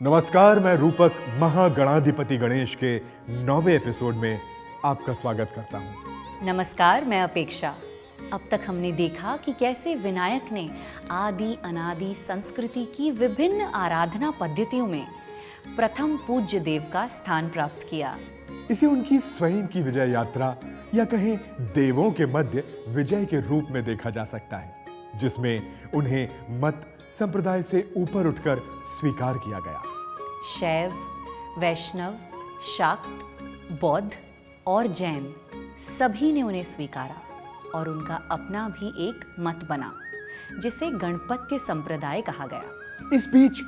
नमस्कार, मैं रूपक महागणाधिपति गणेश के 9वें एपिसोड में आपका स्वागत करता हूं। नमस्कार, मैं अपेक्षा। अब तक हमने देखा कि कैसे विनायक ने आदि अनादि संस्कृति की विभिन्न आराधना पद्धतियों में प्रथम पूज्य देव का स्थान प्राप्त किया। इसे उनकी स्वयं की विजय यात्रा या कहें देवों के मध्य विजय के रूप में देखा जा सकता है, जिसमें उन्हें मत संप्रदाय से ऊपर उठकर स्वीकार किया गया। शैव, वैष्णव, शाक्त, बौद्ध और जैन सभी ने उन्हें स्वीकारा और उनका अपना भी एक मत बना, जिसे गणपत्य संप्रदाय कहा गया। इस बीच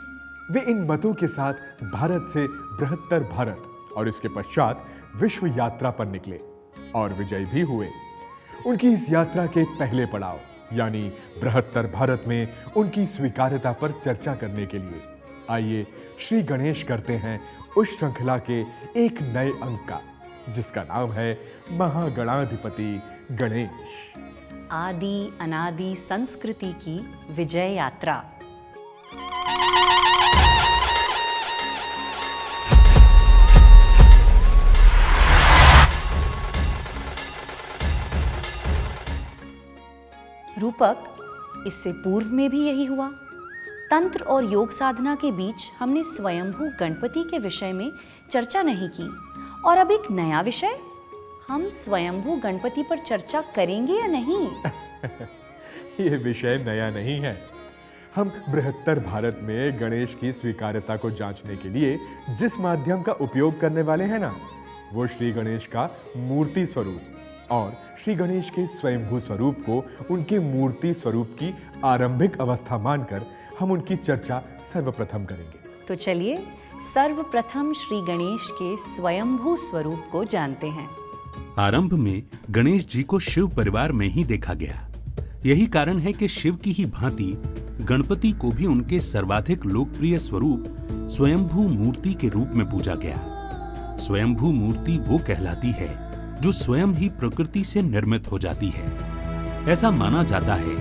वे इन मतों के साथ भारत से बृहत्तर भारत और इसके पश्चात विश्व यात्रा पर निकले और विजयी भी हुए। उनकी इस यात्रा के पहले पड़ाव यानी बृहत्तर भारत में उनकी स्वीकार्यता पर चर्चा करने के लिए आइए श्री गणेश करते हैं उस श्रृंखला के एक नए अंक का, जिसका नाम है महागणाधिपति गणेश। आदि अनादि संस्कृति की विजय यात्रा। रूपक, इससे पूर्व में भी यही हुआ। तंत्र और योग साधना के बीच हमने स्वयंभू गणपति के विषय में चर्चा नहीं की, और अब एक नया विषय, हम स्वयंभू गणपति पर चर्चा करेंगे या नहीं? यह विषय नया नहीं है। हम बृहत्तर भारत में गणेश की स्वीकार्यता को जांचने के लिए जिस माध्यम का उपयोग करने वाले हैं ना, वो श्री गणेश का मूर्ति स्वरूप और श्री गणेश के स्वयंभू स्वरूप को उनके मूर्ति स्वरूप की आरंभिक अवस्था मानकर हम उनकी चर्चा सर्वप्रथम करेंगे। तो चलिए सर्वप्रथम श्री गणेश के स्वयंभू स्वरूप को जानते हैं। आरंभ में गणेश जी को शिव परिवार में ही देखा गया। यही कारण है कि शिव की ही भांति गणपति को भी उनके सर्वाधिक लोकप्रिय स्वरूप स्वयंभू मूर्ति के रूप में पूजा गया। स्वयंभू मूर्ति वो कहलाती है जो स्वयं ही प्रकृति से निर्मित हो जाती है। ऐसा माना जाता है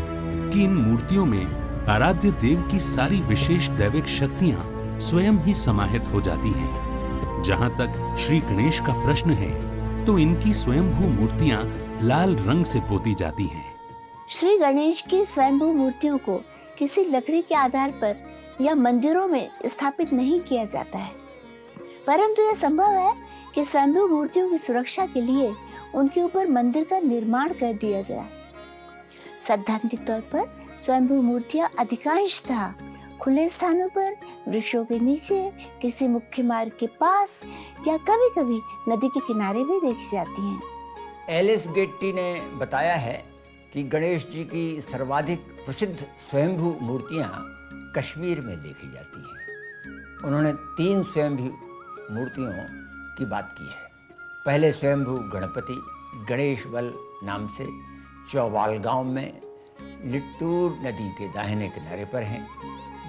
कि इन मूर्तियों में आराध्य देव की सारी विशेष दैविक शक्तियां स्वयं ही समाहित हो जाती हैं। जहां तक श्री गणेश का प्रश्न है, तो इनकी स्वयंभू मूर्तियां लाल रंग से पोती जाती हैं। श्री गणेश की स्वयंभू मूर्तियों को किसी लकड़ी के आधार पर या मंदिरों में स्थापित नहीं किया जाता है, परंतु यह संभव है कि स्वयंभू मूर्तियों की सुरक्षा के लिए उनके ऊपर मंदिर का निर्माण कर दिया जाए। सैद्धांतिक तौर पर स्वयंभू मूर्तियां अधिकांशतः खुले स्थानों पर, वृक्षों के नीचे, किसी मुख्य मार्ग के पास या कभी-कभी नदी के किनारे भी देखी जाती हैं। एलिस गेट्टी ने बताया है कि गणेश जी की सर्वाधिक प्रसिद्ध स्वयंभू मूर्तियां कश्मीर में देखी जाती हैं। उन्होंने 3 स्वयंभू मूर्तियों की बात की है। पहले स्वयंभू गणपति गणेशवल नाम से चौवाल गांव में लिट्टूर नदी के दाहिने किनारे पर हैं।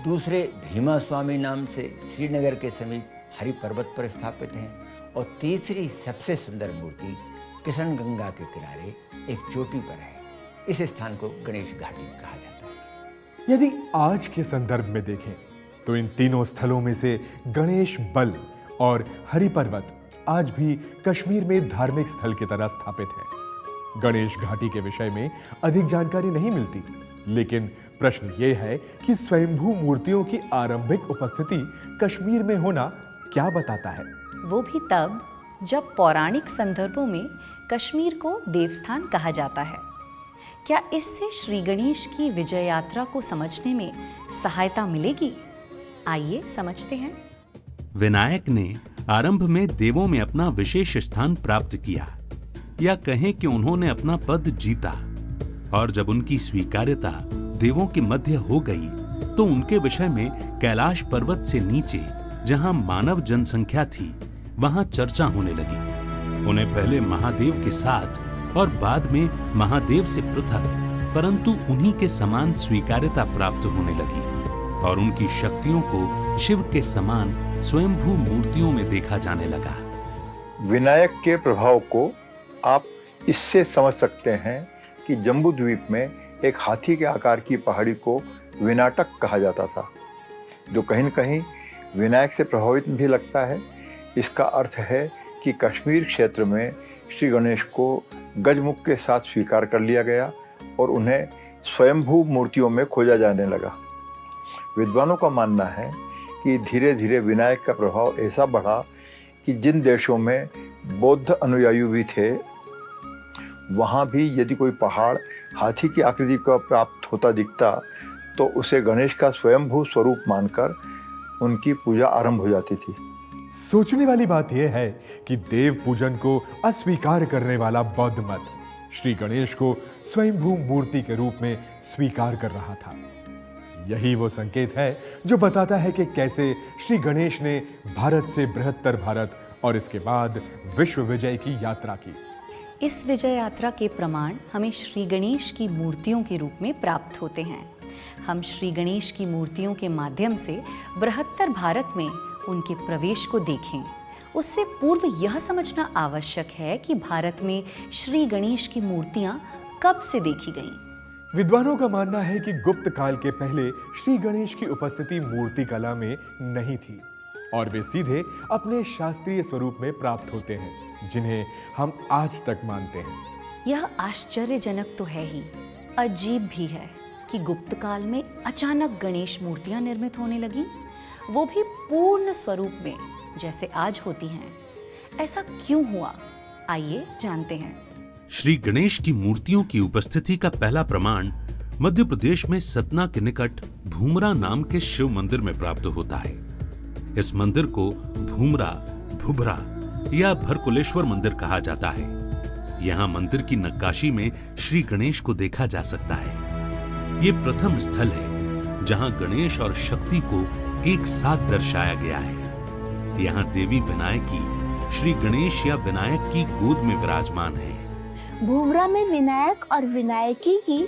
दूसरे भीमा स्वामी नाम से श्रीनगर के समीप हरि पर्वत पर स्थापित हैं। और तीसरी सबसे सुंदर मूर्ति किशन गंगा के किनारे एक चोटी पर है। इस स्थान को गणेश घाटी कहा जाता है। यदि आज के संदर्भ में देखें तो इन तीनों स्थलों में से गणेश बल और हरि पर्वत आज भी कश्मीर में धार्मिक स्थल की तरह स्थापित है। गणेश घाटी के विषय में अधिक जानकारी नहीं मिलती, लेकिन प्रश्न ये है कि स्वयंभू मूर्तियों की आरंभिक उपस्थिति कश्मीर में होना क्या बताता है? वो भी तब जब पौराणिक संदर्भों में कश्मीर को देवस्थान कहा जाता है। क्या इससे श्री गणेश की विजय यात्रा को समझने में सहायता मिलेगी? आइए समझते हैं। विनायक ने आरंभ में देवों में अपना विशेष स्थान प्राप्त किया, या कहें कि उन्होंने अपना पद जीता, और जब उनकी स्वीकार्यता देवों के मध्य हो गई, तो उनके विषय में कैलाश पर्वत से नीचे जहां मानव जनसंख्या थी, वहां चर्चा होने लगी। उन्हें पहले महादेव के साथ और बाद में महादेव से पृथक, परंतु उन्हीं के समान स्वीकार्यता प्राप्त होने लगी, और उनकी शक्तियों को शिव के समान स्वयंभू मूर्तियों में देखा जाने लगा। विनायक के प्रभाव को आप इससे समझ सकते हैं कि जम्बू द्वीप में एक हाथी के आकार की पहाड़ी को विनाटक कहा जाता था, जो कहीं न कहीं विनायक से प्रभावित भी लगता है। इसका अर्थ है कि कश्मीर क्षेत्र में श्री गणेश को गजमुख के साथ स्वीकार कर लिया गया और उन्हें स्वयंभू मूर्तियों में खोजा जाने लगा। विद्वानों का मानना है कि धीरे धीरे विनायक का प्रभाव ऐसा बढ़ा कि जिन देशों में बौद्ध अनुयायी भी थे, वहाँ भी यदि कोई पहाड़ हाथी की आकृति का प्राप्त होता दिखता तो उसे गणेश का स्वयंभू स्वरूप मानकर उनकी पूजा आरंभ हो जाती थी। सोचने वाली बात यह है कि देव पूजन को अस्वीकार करने वाला बौद्ध मत श्री गणेश को स्वयंभू मूर्ति के रूप में स्वीकार कर रहा था। यही वो संकेत है जो बताता है कि कैसे श्री गणेश ने भारत से बृहत्तर भारत और इसके बाद विश्व विजय की यात्रा की। इस विजय यात्रा के प्रमाण हमें श्री गणेश की मूर्तियों के रूप में प्राप्त होते हैं। हम श्री गणेश की मूर्तियों के माध्यम से बृहत्तर भारत में उनके प्रवेश को देखें। उससे पूर्व यह समझना आवश्यक है कि भारत में श्री गणेश की मूर्तियां कब से देखी गईं। विद्वानों का मानना है कि गुप्त काल के पहले श्री गणेश की उपस्थिति मूर्ति कला में नहीं थी और वे सीधे अपने शास्त्रीय स्वरूप में प्राप्त होते हैं, जिन्हें हम आज तक मानते हैं। यह आश्चर्यजनक तो है ही, अजीब भी है कि गुप्त काल में अचानक गणेश मूर्तियां निर्मित होने लगी, वो भी पूर्ण स्वरूप में जैसे आज होती हैं। ऐसा क्यों हुआ, आइए जानते हैं। श्री गणेश की मूर्तियों की उपस्थिति का पहला प्रमाण मध्य प्रदेश में सतना के निकट भूमरा नाम के शिव मंदिर में प्राप्त होता है। इस मंदिर को भूमरा, भुभरा या भरकुलेश्वर मंदिर कहा जाता है। यहाँ मंदिर की नक्काशी में श्री गणेश को देखा जा सकता है। ये प्रथम स्थल है जहाँ गणेश और शक्ति को एक साथ दर्शाया गया है। यहाँ देवी विनायकी श्री गणेश या विनायक की गोद में विराजमान है। भूमरा में विनायक और विनायकी की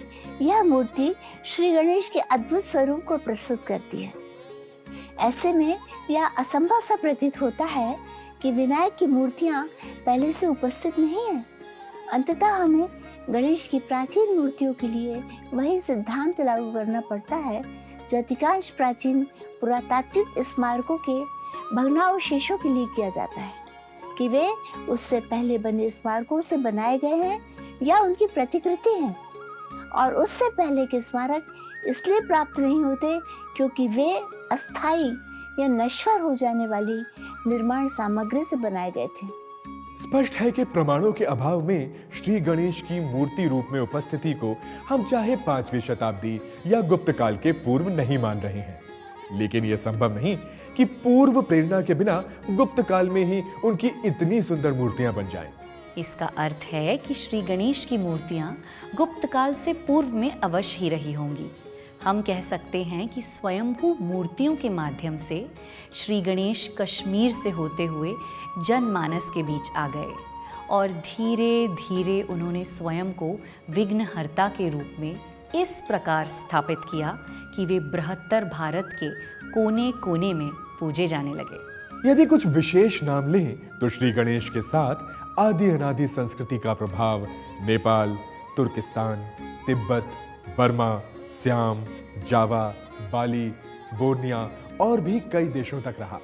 यह मूर्ति श्री गणेश के अद्भुत स्वरूप को प्रस्तुत करती है। ऐसे में यह असंभव सा प्रतीत होता है कि विनायक की मूर्तियां पहले से उपस्थित नहीं है। अंततः हमें गणेश की प्राचीन मूर्तियों के लिए वही सिद्धांत लागू करना पड़ता है जो अधिकांश प्राचीन पुरातात्विक स्मारकों के भग्नावशेषों के लिए किया जाता है कि वे उससे पहले बने स्मारकों से बनाए गए हैं या उनकी प्रतिकृति हैं, और उससे पहले के स्मारक इसलिए प्राप्त नहीं होते क्योंकि वे अस्थायी या नश्वर हो जाने वाली निर्माण सामग्री से बनाए गए थे। स्पष्ट है कि प्रमाणों के अभाव में श्री गणेश की मूर्ति रूप में उपस्थिति को हम चाहे 5वीं शताब्दी या गुप्त काल के पूर्व नहीं मान रहे हैं, लेकिन यह संभव नहीं कि पूर्व प्रेरणा के बिना गुप्त काल में ही उनकी इतनी सुंदर मूर्तियां बन जाएं। इसका अर्थ है कि श्री गणेश की मूर्तियां गुप्त काल से पूर्व में अवश्य ही रही होंगी। हम कह सकते हैं कि स्वयंभू मूर्तियों के माध्यम से श्री गणेश कश्मीर से होते हुए जनमानस के बीच आ गए और धीरे धीरे उन्होंने स्वयं को विघ्नहर्ता के रूप में इस प्रकार स्थापित किया कि वे बृहत्तर भारत के कोने कोने में पूजे जाने लगे। यदि कुछ विशेष नाम लें तो श्री गणेश के साथ आदि अनादि संस्कृति का प्रभाव नेपाल, तुर्किस्तान, तिब्बत, बर्मा, सियाम, जावा, बाली, बोर्निया और भी कई देशों तक रहा।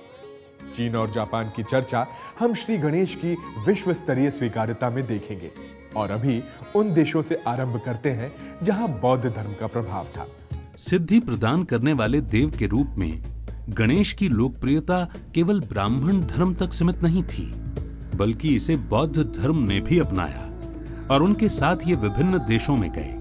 चीन और जापान की चर्चा हम श्री गणेश की विश्व स्तरीय स्वीकार्यता में देखेंगे और अभी उन देशों से आरंभ करते हैं जहां बौद्ध धर्म का प्रभाव था। सिद्धि प्रदान करने वाले देव के रूप में गणेश की लोकप्रियता केवल ब्राह्मण धर्म तक सीमित नहीं थी, बल्कि इसे बौद्ध धर्म ने भी अपनाया और उनके साथ ये विभिन्न देशों में गए।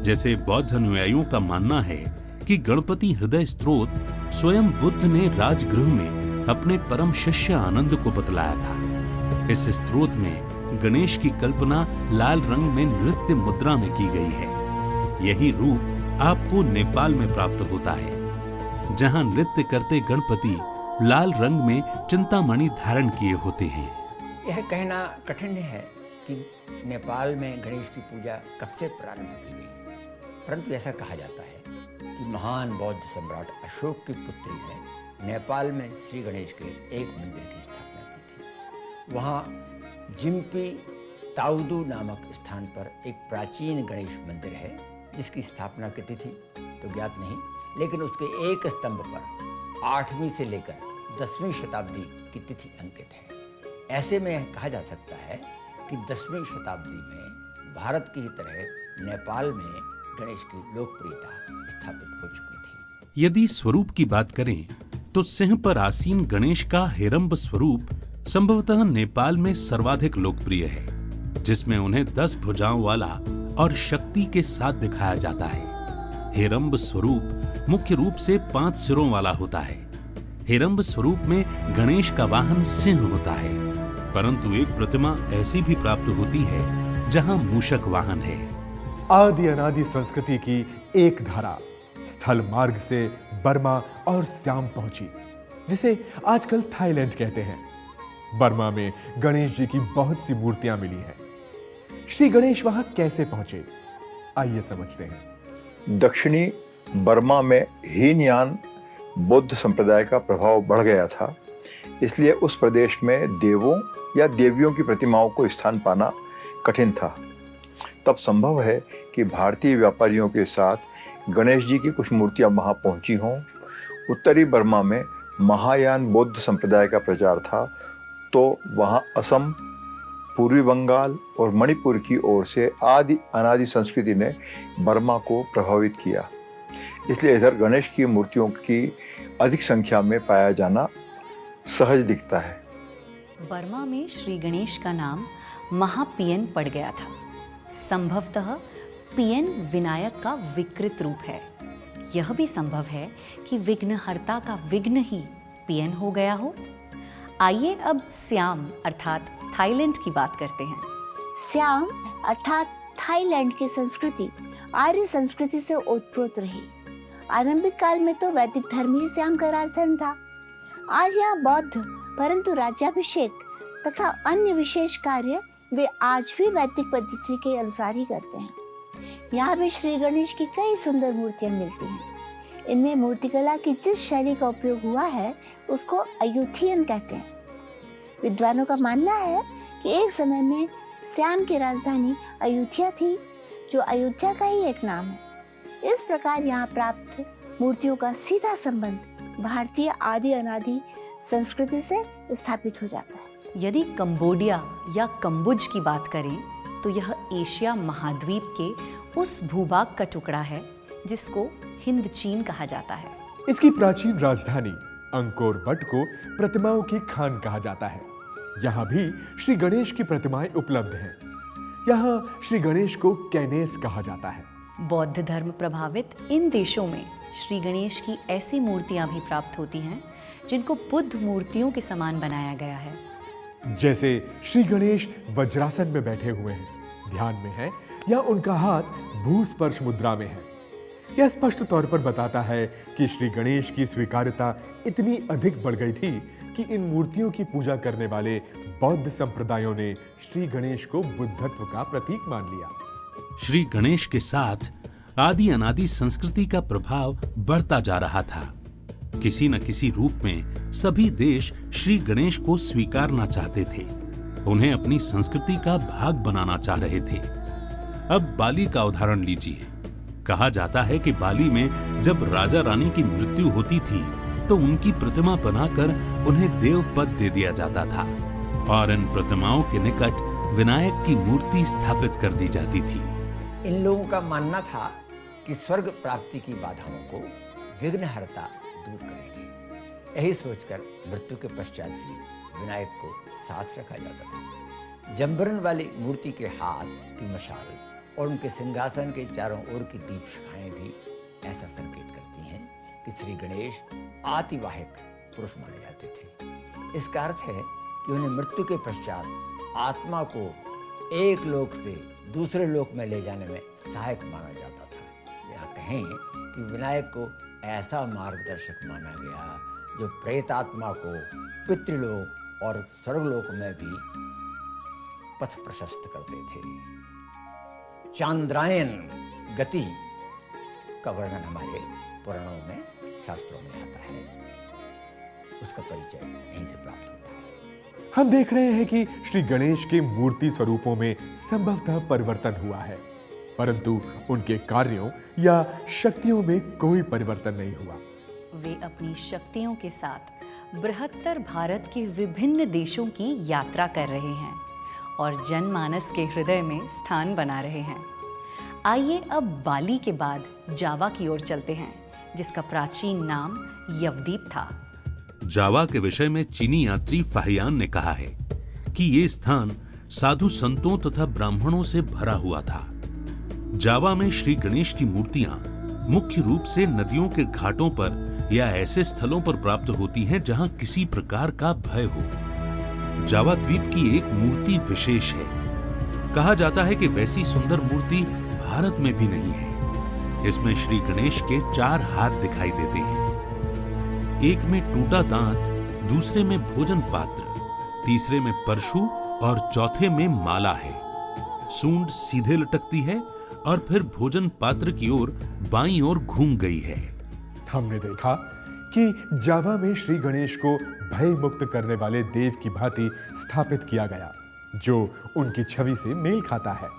जैसे बौद्ध अनुयायियों का मानना है कि गणपति हृदय स्त्रोत स्वयं बुद्ध ने राजगृह में अपने परम शिष्य आनंद को बतलाया था। इस स्त्रोत में गणेश की कल्पना लाल रंग में नृत्य मुद्रा में की गई है। यही रूप आपको नेपाल में प्राप्त होता है, जहां नृत्य करते गणपति लाल रंग में चिंतामणि धारण किए होते हैं। यह कहना कठिन है कि नेपाल में गणेश की पूजा कब से प्रारंभ की गई, परंतु ऐसा कहा जाता है कि महान बौद्ध सम्राट अशोक की पुत्री ने नेपाल में श्री गणेश के एक मंदिर की स्थापना की थी। वहाँ जिम्पी ताउदू नामक स्थान पर एक प्राचीन गणेश मंदिर है, जिसकी स्थापना की तिथि तो ज्ञात नहीं, लेकिन उसके एक स्तंभ पर 8वीं से लेकर 10वीं शताब्दी की तिथि अंकित है। ऐसे में कहा जा सकता है कि 10वीं शताब्दी में भारत की ही तरह नेपाल में गणेश की लोकप्रियता स्थापित हो चुकी थी। यदि स्वरूप की बात करें तो सिंह पर आसीन गणेश का हेरंब स्वरूप संभवतः नेपाल में सर्वाधिक लोकप्रिय है, जिसमें उन्हें 10 भुजाओं वाला और शक्ति के साथ दिखाया जाता है। हेरंब स्वरूप मुख्य रूप से 5 सिरों वाला होता है। हेरंब स्वरूप में गणेश का वाहन सिंह होता है, परंतु एक प्रतिमा ऐसी भी प्राप्त होती है जहां मूषक वाहन है। आदि अनादि संस्कृति की एक धारा स्थल मार्ग से बर्मा और सियाम पहुंची, जिसे आजकल थाईलैंड कहते हैं। बर्मा में गणेश जी की बहुत सी मूर्तियां मिली हैं। श्री गणेश वहां कैसे पहुंचे, आइए समझते हैं। दक्षिणी बर्मा में हीनयान बौद्ध संप्रदाय का प्रभाव बढ़ गया था, इसलिए उस प्रदेश में देवों या देवियों की प्रतिमाओं को स्थान पाना कठिन था। तब संभव है कि भारतीय व्यापारियों के साथ गणेश जी की कुछ मूर्तियां वहां पहुंची हों। उत्तरी बर्मा में महायान बौद्ध संप्रदाय का प्रचार था, तो वहां असम, पूर्वी बंगाल और मणिपुर की ओर से आदि अनादि संस्कृति ने बर्मा को प्रभावित किया। इसलिए इधर गणेश की मूर्तियों की अधिक संख्या में पाया जाना सहज दिखता है। बर्मा में श्री गणेश का नाम महापियन पड़ गया था। संभवतः पियन विनायक का विकृत रूप है। यह भी संभव है कि विघ्नहर्ता का विघ्न ही पियन हो गया हो। आइए अब सियाम अर्थात थाईलैंड की बात करते हैं। सियाम अर्थात थाईलैंड की संस्कृति आर्य संस्कृति से ओतप्रोत रही। आरंभिक काल में तो वैदिक धर्म ही सियाम का राजधर्म था। आज यहाँ बौद्ध, परंतु राज्याभिषेक तथा अन्य विशेष कार्य वे आज भी वैदिक पद्धति के अनुसार ही करते हैं। यहाँ भी श्री गणेश की कई सुंदर मूर्तियां मिलती हैं। इनमें मूर्तिकला की जिस शैली का उपयोग हुआ है उसको अयोध्यन कहते हैं। विद्वानों का मानना है कि एक समय में सियाम की राजधानी अयोध्या थी, जो अयोध्या का ही एक नाम है। इस प्रकार यहाँ प्राप्त मूर्तियों का सीधा संबंध भारतीय आदि अनादि संस्कृति से स्थापित हो जाता है। यदि कंबोडिया या कंबुज की बात करें तो यह एशिया महाद्वीप के उस भूभाग का टुकड़ा है जिसको हिंद चीन कहा जाता है। इसकी प्राचीन राजधानी अंकोर वट को प्रतिमाओं की खान कहा जाता है। यहाँ भी श्री गणेश की प्रतिमाएं उपलब्ध हैं। यहाँ श्री गणेश को कैनेस कहा जाता है। बौद्ध धर्म प्रभावित इन देशों में श्री गणेश की ऐसी मूर्तियां भी प्राप्त होती हैं जिनको बुद्ध मूर्तियों के समान बनाया गया है। जैसे श्री गणेश वज्रासन में बैठे हुए हैं, ध्यान में है, या उनका हाथ भूस्पर्श मुद्रा में है। यह स्पष्ट तौर पर बताता है कि श्री गणेश की स्वीकार्यता इतनी अधिक बढ़ गई थी कि इन मूर्तियों की पूजा करने वाले बौद्ध संप्रदायों ने श्री गणेश को बुद्धत्व का प्रतीक मान लिया। श्री गणेश के साथ आदि अनादि संस्कृति का प्रभाव बढ़ता जा रहा था। किसी न किसी रूप में सभी देश श्री गणेश को स्वीकारना चाहते थे, उन्हें अपनी संस्कृति का भाग बनाना चाह रहे थे। अब बाली का उदाहरण लीजिए। कहा जाता है कि बाली में जब राजा रानी की मृत्यु होती थी तो उनकी प्रतिमा बनाकर उन्हें देव पद दे दिया जाता था और इन प्रतिमाओं के निकट विनायक की मूर्ति स्थापित कर दी जाती थी। इन लोगों का मानना था कि स्वर्ग प्राप्ति की बाधाओं को विघ्नहर्ता दूर करेंगे। यही सोचकर मृत्यु के पश्चात भी विनायक को साथ रखा जाता था। जंबरन वाली मूर्ति के हाथ की मशाल और उनके सिंहासन के चारों ओर की दीप शिखाएं भी ऐसा संकेत करती हैं कि श्री गणेश आतिवाहिक पुरुष माने जाते थे। इसका अर्थ है कि उन्हें मृत्यु के पश्चात आत्मा को एक लोक से दूसरे लोक में ले जाने में सहायक माना जाता था। या कहें कि विनायक को ऐसा मार्गदर्शक माना गया जो प्रेतात्मा को पितृलोक और स्वर्गलोक में भी पथ प्रशस्त करते थे। चांद्रायन गति का वर्णन हमारे पुराणों में, शास्त्रों में आता है। उसका परिचय यहीं से प्राप्त होता है। हम देख रहे हैं कि श्री गणेश के मूर्ति स्वरूपों में संभवतः परिवर्तन हुआ है, परंतु उनके कार्यों या शक्तियों में कोई परिवर्तन नहीं हुआ। वे अपनी शक्तियों के साथ बृहत्तर भारत के विभिन्न देशों की यात्रा कर रहे हैं और जनमानस के हृदय में स्थान बना रहे हैं। आइए अब बाली के बाद जावा की ओर चलते हैं, जिसका प्राचीन नाम यवद्वीप था। जावा के विषय में चीनी यात्री फाहियान ने कहा है कि ये स्थान साधु संतों तथा ब्राह्मणों से भरा हुआ था। जावा में श्री गणेश की मूर्तियां मुख्य रूप से नदियों के घाटों पर या ऐसे स्थलों पर प्राप्त होती हैं जहां किसी प्रकार का भय हो। जावा द्वीप की एक मूर्ति विशेष है। कहा जाता है कि वैसी सुंदर मूर्ति भारत में भी नहीं है। इसमें श्री गणेश के 4 हाथ दिखाई देते हैं। एक में टूटा दांत, दूसरे में भोजन पात्र, तीसरे में परशु और चौथे में माला है। सूंड सीधे लटकती है और फिर भोजन पात्र की ओर बाईं ओर घूम गई है। हमने देखा कि जावा में श्री गणेश को भय मुक्त करने वाले देव की भांति स्थापित किया गया, जो उनकी छवि से मेल खाता है।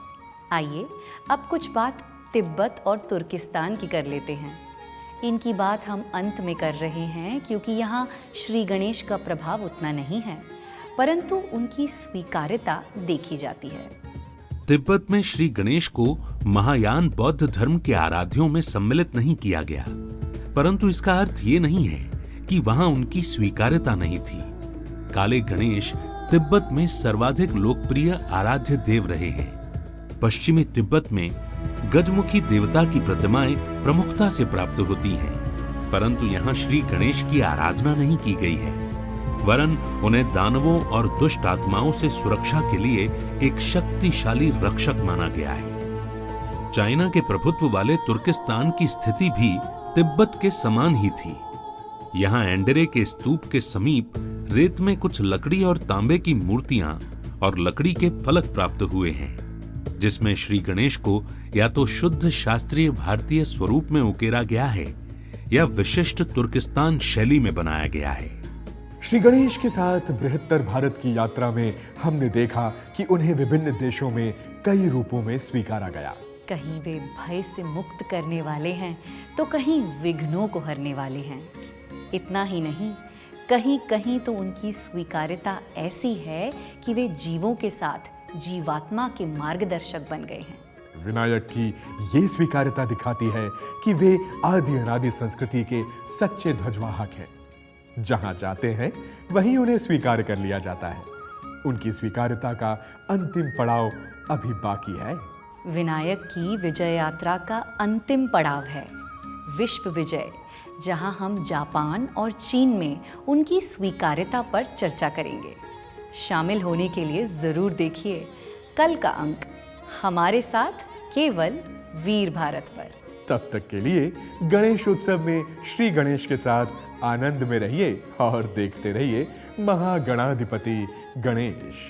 आइए अब कुछ बात तिब्बत और तुर्किस्तान की कर लेते हैं। इनकी बात हम अंत में कर रहे हैं क्योंकि यहाँ श्री गणेश का प्रभाव उतना नहीं है, परंतु उनकी स्वीकार्यता देखी जाती है। तिब्बत में श्री गणेश को महायान बौद्ध धर्म के आराध्यों में सम्मिलित नहीं किया गया, परंतु इसका अर्थ ये नहीं है कि वहां उनकी स्वीकार्यता नहीं थी। काले गणेश तिब्बत में सर्वाधिक लोकप्रिय आराध्य देव रहे हैं। पश्चिमी तिब्बत में गजमुखी देवता की प्रतिमाएं प्रमुखता से प्राप्त होती हैं, परंतु यहाँ श्री गणेश की आराधना नहीं की गई है, वरन उन्हें दानवों और दुष्ट आत्माओं से सुरक्षा के लिए एक शक्तिशाली रक्षक माना गया है। चाइना के प्रभुत्व वाले तुर्किस्तान की स्थिति भी तिब्बत के समान ही थी। यहाँ एंडरे के स्तूप के समीप रेत में कुछ लकड़ी और तांबे की मूर्तियां और लकड़ी के फलक प्राप्त हुए हैं, जिसमें श्री गणेश को या तो शुद्ध शास्त्रीय भारतीय स्वरूप में उकेरा गया है या विशिष्ट तुर्किस्तान शैली में बनाया गया है। श्री गणेश के साथ बृहत्तर भारत की यात्रा में हमने देखा कि उन्हें विभिन्न देशों में कई रूपों में स्वीकारा गया। कहीं वे भय से मुक्त करने वाले हैं तो कहीं विघ्नों को हरने वाले हैं। इतना ही नहीं, कहीं कहीं तो उनकी स्वीकार्यता ऐसी है कि वे जीवों के साथ जीवात्मा के मार्गदर्शक बन गए हैं। विनायक की ये स्वीकार्यता दिखाती है कि वे आदि अनादि संस्कृति के सच्चे ध्वजवाहक हैं। जहां जाते हैं वहीं उन्हें स्वीकार कर लिया जाता है। उनकी स्वीकार्यता का अंतिम पड़ाव अभी बाकी है। विनायक की विजय यात्रा का अंतिम पड़ाव है विश्व विजय, जहां हम जापान और चीन में उनकी स्वीकार्यता पर चर्चा करेंगे। शामिल होने के लिए जरूर देखिए कल का अंक हमारे साथ केवल वीर भारत पर। तब तक के लिए गणेश उत्सव में श्री गणेश के साथ आनंद में रहिए और देखते रहिए महागणाधिपति गणेश।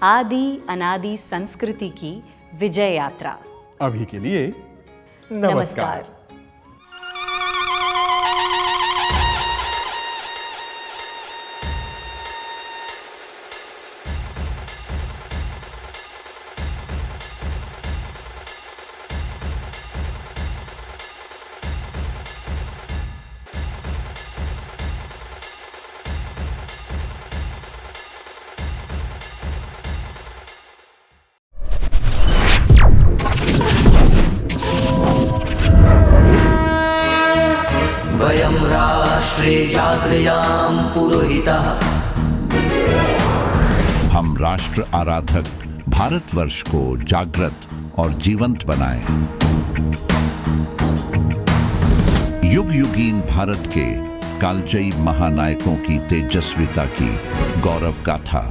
आदि अनादि संस्कृति की विजय यात्रा। अभी के लिए नमस्कार। वयं राष्ट्रे जागृयाम पुरोहितः। हम राष्ट्र आराधक भारतवर्ष को जागृत और जीवंत बनाएं। युग युगीन भारत के कालजयी महानायकों की तेजस्विता की गौरव गाथा